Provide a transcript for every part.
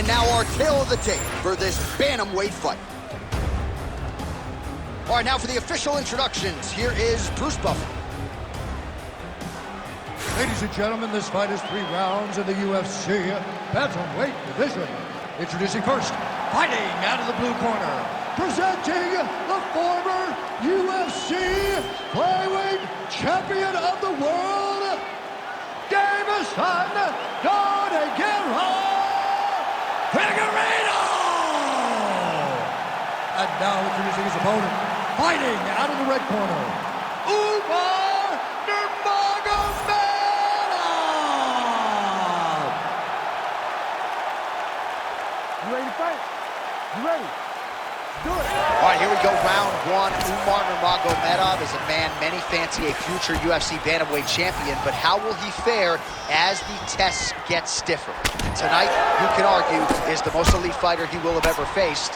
And now our tale of the tape for this bantamweight fight. All right, now for the official introductions, here is Bruce Buffer. Ladies and gentlemen, this fight is 3 rounds in the UFC Bantamweight division. Introducing first, fighting out of the blue corner, presenting the former UFC flyweight champion of the world, Deiveson Figueiredo! And now introducing his opponent, fighting out of the red corner, Umar Nurmagomedov! You ready to fight? You ready? Do it. All right, here we go, round 1. Umar Nurmagomedov is a man many fancy a future UFC bantamweight champion, but how will he fare as the tests get stiffer? Tonight, you can argue, is the most elite fighter he will have ever faced.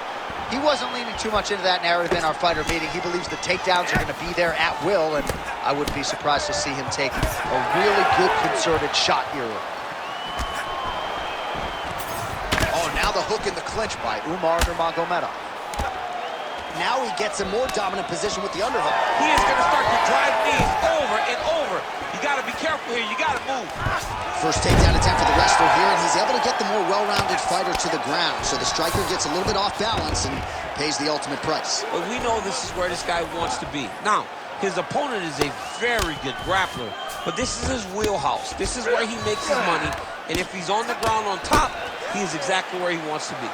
He wasn't leaning too much into that narrative in our fighter meeting. He believes the takedowns are going to be there at will, and I wouldn't be surprised to see him take a really good concerted shot here. Oh, now the hook in the clinch by Umar Nurmagomedov. Now he gets a more dominant position with the underhook. He is going to start to drive knees over and over. You got to be careful here. You got to move. First takedown attempt for the wrestler here, and he's able to get the more well-rounded fighter to the ground. So the striker gets a little bit off balance and pays the ultimate price. But we know this is where this guy wants to be. Now, his opponent is a very good grappler, but this is his wheelhouse. This is where he makes his money, and if he's on the ground on top, he is exactly where he wants to be.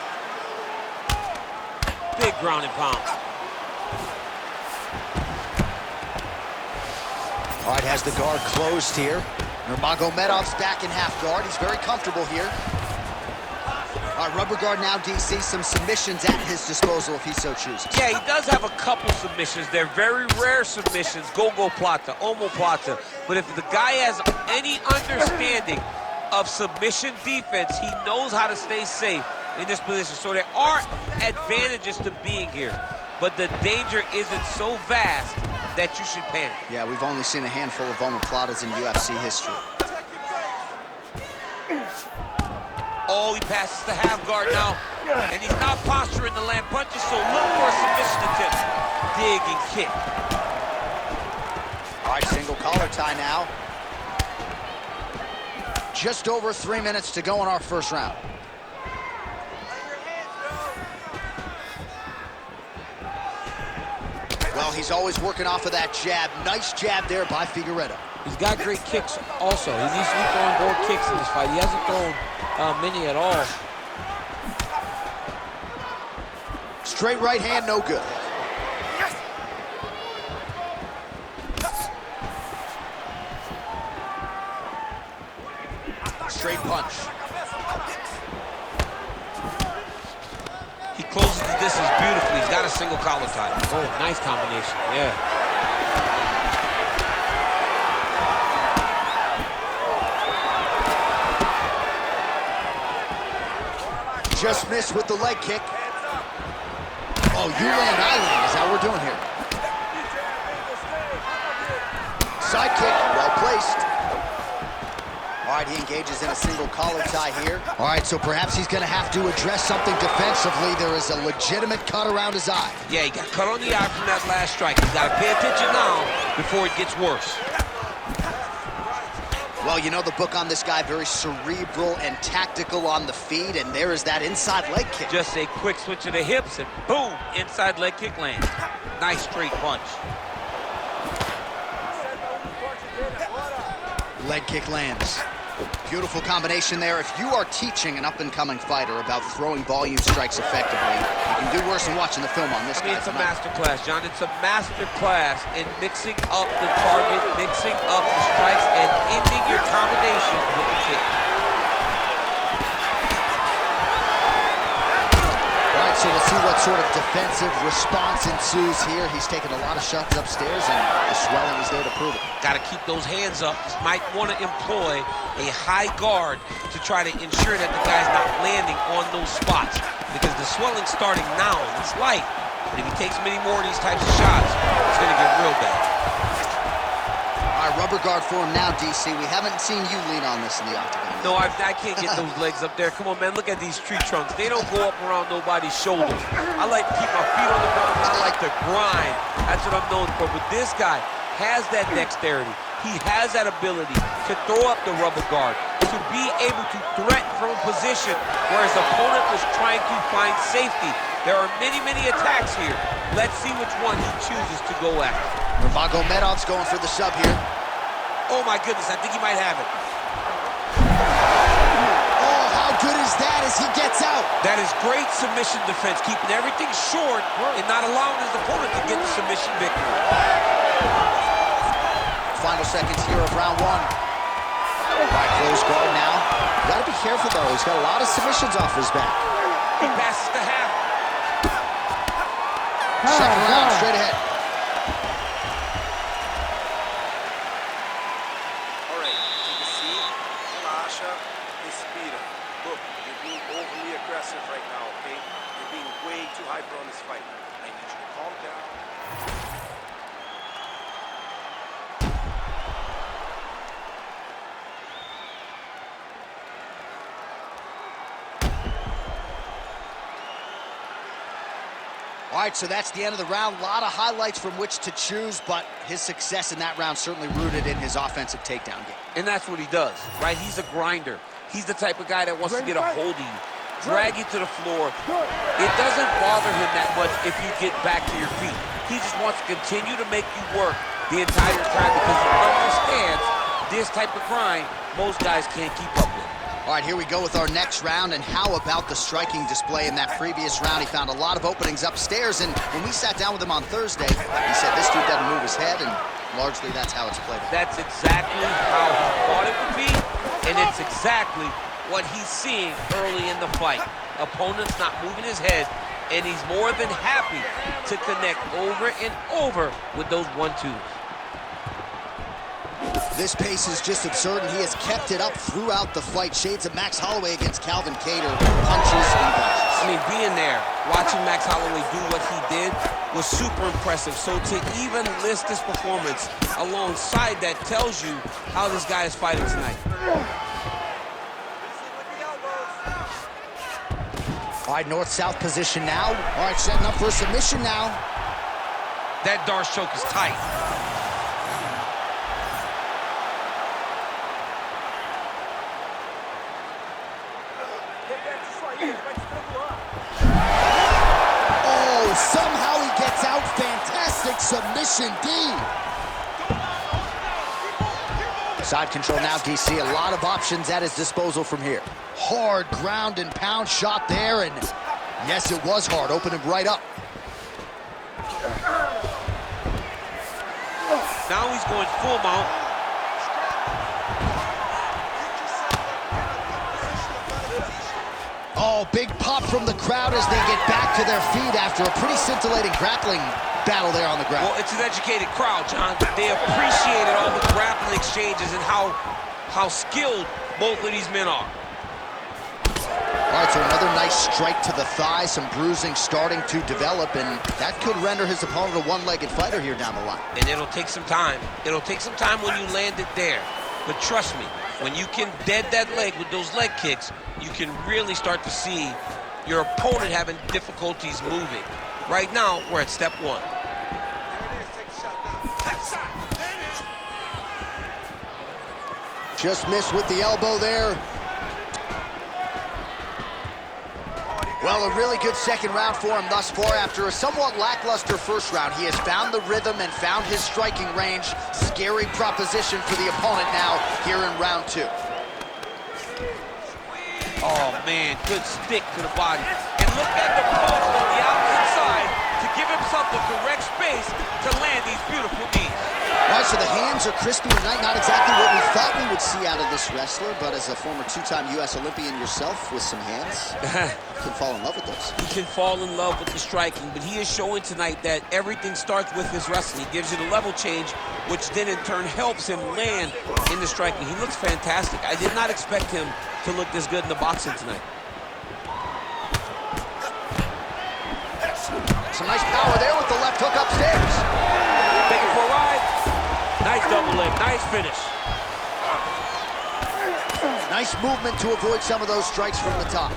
Big ground and pound. All right, has the guard closed here. Nurmagomedov's back in half guard. He's very comfortable here. All right, rubber guard now, DC. Some submissions at his disposal if he so chooses. Yeah, he does have a couple submissions. They're very rare submissions. Go-go plata, omoplata. But if the guy has any understanding of submission defense, he knows how to stay safe in this position. So there are advantages to being here, but the danger isn't so vast that you should panic. Yeah, we've only seen a handful of omoplatas in UFC history. Oh, he passes the half guard now, and he's not posturing to land punches, so look for a submission attempt. Dig and kick. All right, single collar tie now. Just over 3 minutes to go in our first round. Well, he's always working off of that jab. Nice jab there by Figueiredo. He's got great kicks also. He needs to be throwing more kicks in this fight. He hasn't thrown many at all. Straight right hand, no good. Straight punch. He closes the distance beautifully. He's got a single collar tie. Oh, nice combination. Yeah. Just missed with the leg kick. Oh, you land, I land. Is that what we're doing here? Side kick, well placed. All right, he engages in a single collar tie here. All right, so perhaps he's going to have to address something defensively. There is a legitimate cut around his eye. Yeah, he got cut on the eye from that last strike. He's got to pay attention now before it gets worse. Well, you know the book on this guy, very cerebral and tactical on the feet, and there is that inside leg kick. Just a quick switch of the hips, and boom, inside leg kick lands. Nice straight punch. Leg kick lands. Beautiful combination there. If you are teaching an up-and-coming fighter about throwing volume strikes effectively, you can do worse than watching the film on this guy. It's a master class, John. It's a master class in mixing up the target, mixing up the strikes, and ending your combination with the kick. All right, so we'll see what sort of defensive response ensues here. He's taken a lot of shots upstairs, and the swelling is there to prove it. Got to keep those hands up. Might want to employ a high guard to try to ensure that the guy's not landing on those spots, because the swelling's starting now, and it's light. But if he takes many more of these types of shots, it's going to get real bad. All All right, rubber guard for him now, DC. We haven't seen you lean on this in the octagon. No, I can't get those legs up there. Come on, man, look at these tree trunks. They don't go up around nobody's shoulders. I like to keep my feet on the ground, and I like to grind. That's what I'm known for. But this guy has that dexterity. He has that ability to throw up the rubber guard, to be able to threaten from a position where his opponent was trying to find safety. There are many, many attacks here. Let's see which one he chooses to go at. Nurmagomedov's going for the sub here. Oh, my goodness, I think he might have it. Oh, how good is that as he gets out? That is great submission defense, keeping everything short and not allowing his opponent to get the submission victory. Final seconds here of round one. Right, close guard now. You gotta be careful, though. He's got a lot of submissions off his back. He passes the half. Second round, straight ahead. All right, take a seat, relaxa, respira. Look, you're being overly aggressive right now, okay? You're being way too hyper on this fight. I need you to calm down. All right, so that's the end of the round. A lot of highlights from which to choose, but his success in that round certainly rooted in his offensive takedown game. And that's what he does, right? He's a grinder. He's the type of guy that wants to get a hold of you, drag you to the floor. It doesn't bother him that much if you get back to your feet. He just wants to continue to make you work the entire time because he understands this type of grind most guys can't keep up with. All right, here we go with our next round, and how about the striking display in that previous round? He found a lot of openings upstairs, and when we sat down with him on Thursday, he said this dude doesn't move his head, and largely that's how it's played out. That's exactly how he thought it would be, and it's exactly what he's seeing early in the fight. Opponent's not moving his head, and he's more than happy to connect over and over with those 1-2s. This pace is just absurd, and he has kept it up throughout the fight. Shades of Max Holloway against Calvin Kattar, punches and punches. I mean, being there, watching Max Holloway do what he did was super impressive. So to even list this performance alongside that tells you how this guy is fighting tonight. All right, north-south position now. All right, setting up for a submission now. That Darce choke is tight. Oh, somehow he gets out. Fantastic submission, D. Side control now, DC. A lot of options at his disposal from here. Hard ground and pound shot there, and yes, it was hard. Opened him right up. Now he's going full mount. Oh, big pop from the crowd as they get back to their feet after a pretty scintillating grappling battle there on the ground. Well, it's an educated crowd, John. They appreciated all the grappling exchanges and how skilled both of these men are. All right, so another nice strike to the thigh, some bruising starting to develop, and that could render his opponent a one-legged fighter here down the line. And it'll take some time. It'll take some time when you land it there. But trust me, when you can dead that leg with those leg kicks, you can really start to see your opponent having difficulties moving. Right now, we're at step one. Just missed with the elbow there. Well, a really good second round for him thus far. After a somewhat lackluster first round, he has found the rhythm and found his striking range. Scary proposition for the opponent now here in round two. Oh, man, good stick to the body. And look at the post on the opposite side to give himself the correct space to land these beautiful knees. All right, so the hands are crispy tonight. Not exactly what we thought we would see out of this wrestler, but as a former two-time U.S. Olympian yourself with some hands, you can fall in love with those. He can fall in love with the striking, but he is showing tonight that everything starts with his wrestling. He gives you the level change, which then in turn helps him land in the striking. He looks fantastic. I did not expect him to look this good in the boxing tonight. Some nice power there with the left hook upstairs. Taking for a ride. Nice double leg, nice finish. Nice movement to avoid some of those strikes from the top.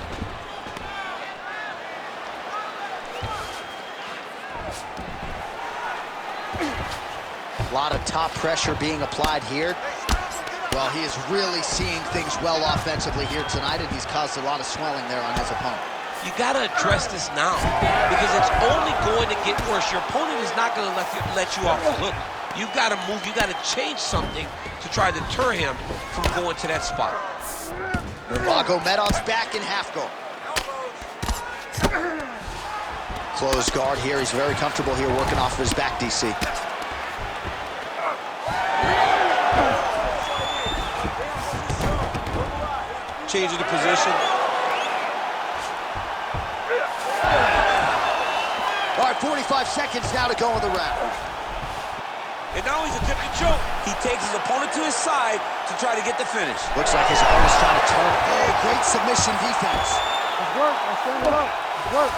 A lot of top pressure being applied here. Well, he is really seeing things well offensively here tonight, and he's caused a lot of swelling there on his opponent. You gotta address this now, because it's only going to get worse. Your opponent is not gonna let you off the hook. You've gotta move, you gotta change something to try to deter him from going to that spot. Nurmagomedov's back in half guard. Closed guard here, he's very comfortable here working off of his back, DC. Changing the position. All right, 45 seconds now to go in the round. And now he's attempting to choke. He takes his opponent to his side to try to get the finish. Looks like his opponent's trying to turn. Oh, great submission defense. It's work. I'm standing up. It's work.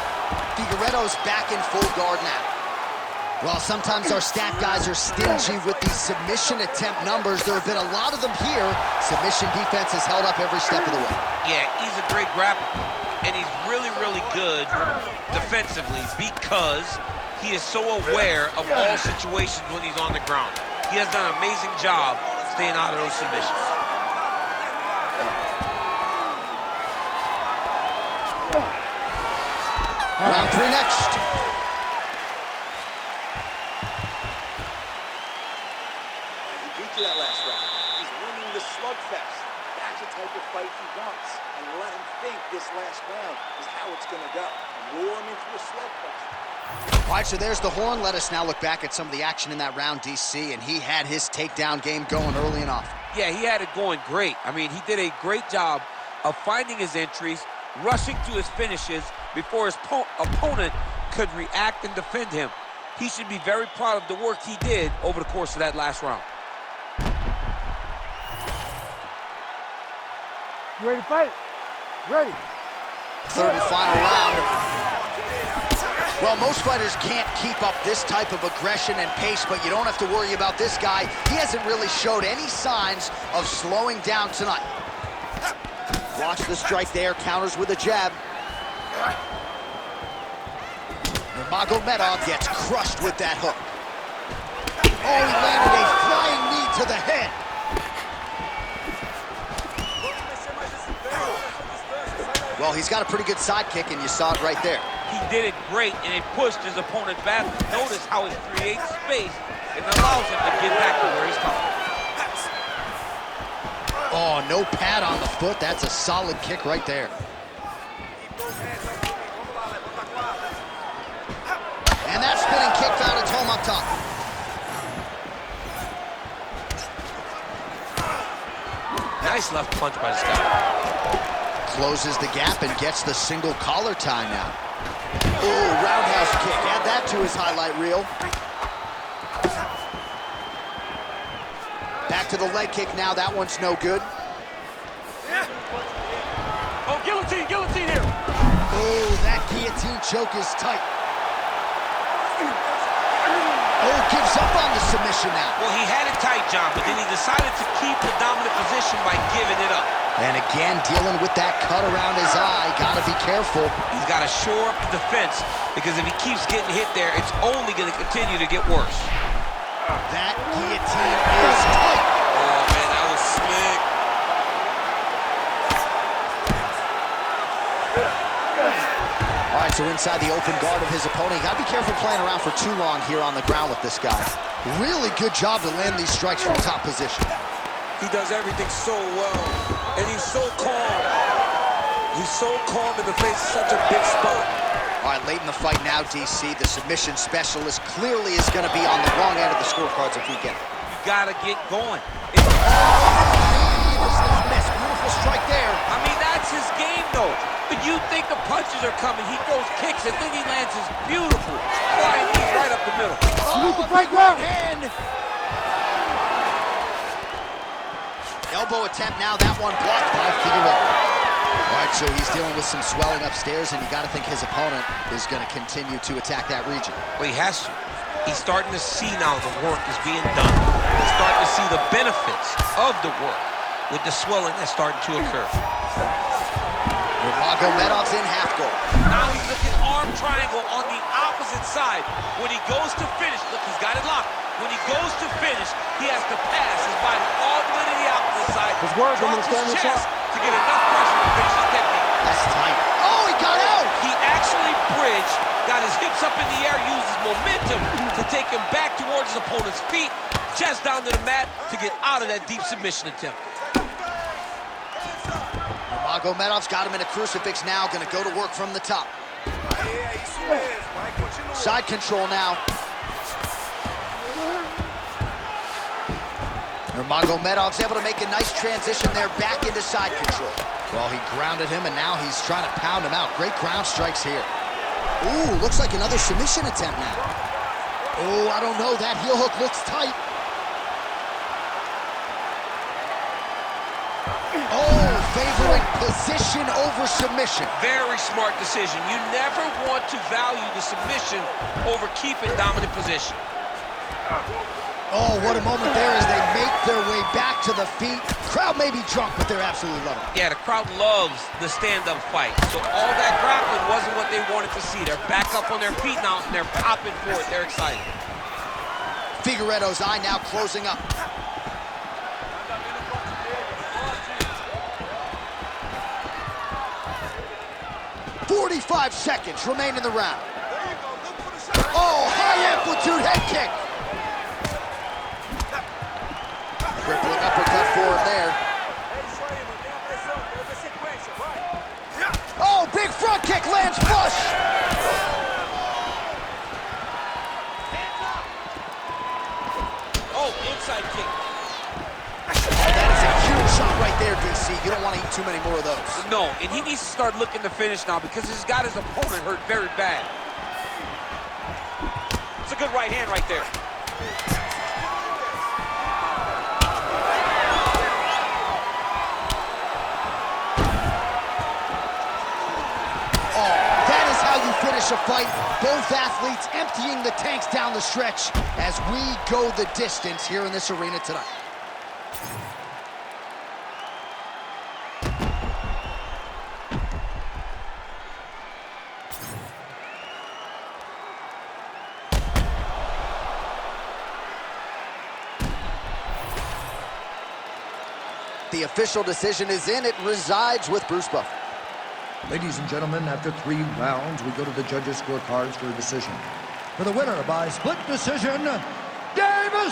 Figueiredo's back in full guard now. Well, sometimes our stat guys are stingy with these submission attempt numbers. There have been a lot of them here. Submission defense has held up every step of the way. Yeah, he's a great grappler. And he's really, really good defensively because he is so aware of all situations when he's on the ground. He has done an amazing job staying out of those submissions. Round 3 next. He beat you that last round. He's winning the slugfest. That's the type of fight he wants. And let him think this last round is how it's going to go. Lure him into a slugfest. All right, so there's the horn. Let us now look back at some of the action in that round, DC, and he had his takedown game going early and often. Yeah, he had it going great. I mean, he did a great job of finding his entries, rushing to his finishes before his opponent could react and defend him. He should be very proud of the work he did over the course of that last round. You ready to fight? Ready. Third and final round. Well, most fighters can't keep up this type of aggression and pace, but you don't have to worry about this guy. He hasn't really showed any signs of slowing down tonight. Watch the strike there, counters with a jab. Nurmagomedov gets crushed with that hook. Oh, he landed a flying knee to the head. Well, he's got a pretty good sidekick, and you saw it right there. He did it great, and it pushed his opponent back. Notice how it creates space and allows him to get back to where he's coming. Oh, no pad on the foot. That's a solid kick right there. And that spinning kick found its home up top. Nice left punch by this guy. Closes the gap and gets the single collar tie now. Oh, roundhouse kick. Add that to his highlight reel. Back to the leg kick now. That one's no good. Oh, guillotine here. Oh, that guillotine choke is tight. Oh, gives up on the submission now. Well, he had it tight, John, but then he decided to keep the dominant position by giving it up. And again, dealing with that cut around his eye. Gotta be careful. He's got to shore up the defense, because if he keeps getting hit there, it's only going to continue to get worse. That guillotine is tight. Oh, man, that was slick. All right, so inside the open guard of his opponent. You gotta be careful playing around for too long here on the ground with this guy. Really good job to land these strikes from top position. He does everything so well, and he's so calm. He's so calm in the face of such a big spot. All right, late in the fight now, DC, the submission specialist clearly is going to be on the wrong end of the scorecards if we get it. You got to get going. Beautiful strike there. I mean, that's his game, though. But you think the punches are coming. He throws kicks, and then he lands his beautiful flying knee right up the middle. You need to break ground. Hand. Elbow attempt now, that one blocked by Figueiredo. All right, so he's dealing with some swelling upstairs, and you got to think his opponent is going to continue to attack that region. Well, he has to. He's starting to see now the work is being done. We're starting to see the benefits of the work with the swelling that's starting to occur. Nurmagomedov's in half guard. Now he's looking arm triangle on the opposite side. When he goes to finish, look, he's got it locked. When he goes to finish, he has to pass his body all the way to the opposite side. Drops his chest to get enough pressure to finish his technique. That's tight. Oh, he got out! He actually bridged, got his hips up in the air, used his momentum to take him back towards his opponent's feet, chest down to the mat to get out of that deep submission attempt. Nurmagomedov's got him in a crucifix now, gonna go to work from the top. Side control now. Nurmagomedov's able to make a nice transition there back into side control. Well, he grounded him, and now he's trying to pound him out. Great ground strikes here. Ooh, looks like another submission attempt now. Oh, I don't know. That heel hook looks tight. Oh, favoring position over submission. Very smart decision. You never want to value the submission over keeping dominant position. Oh, what a moment there as they make their way back to the feet. Crowd may be drunk, but they're absolutely loving it. Yeah, the crowd loves the stand-up fight. So all that grappling wasn't what they wanted to see. They're back up on their feet now, and they're popping for it. They're excited. Figueiredo's eye now closing up. "45 seconds remain in the round." Oh, high amplitude head kick. Crippling uppercut for him there. Oh, big front kick lands flush. Oh, inside kick. That is a huge shot right there, DC. You don't want to eat too many more of those. No, and he needs to start looking to finish now because he's got his opponent hurt very bad. It's a good right hand right there. Finish a fight, both athletes emptying the tanks down the stretch as we go the distance here in this arena tonight. The official decision is in. It resides with Bruce Buffer. Ladies and gentlemen, after 3 rounds, we go to the judges' scorecards for a decision. For the winner by split decision, Deiveson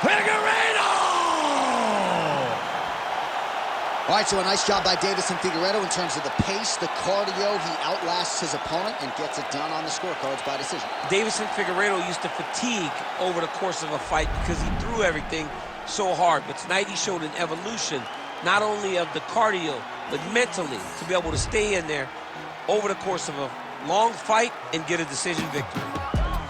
Figueiredo! All right, so a nice job by Deiveson Figueiredo in terms of the pace, the cardio. He outlasts his opponent and gets it done on the scorecards by decision. Deiveson Figueiredo used to fatigue over the course of a fight because he threw everything so hard. But tonight he showed an evolution, not only of the cardio, but mentally, to be able to stay in there over the course of a long fight and get a decision victory.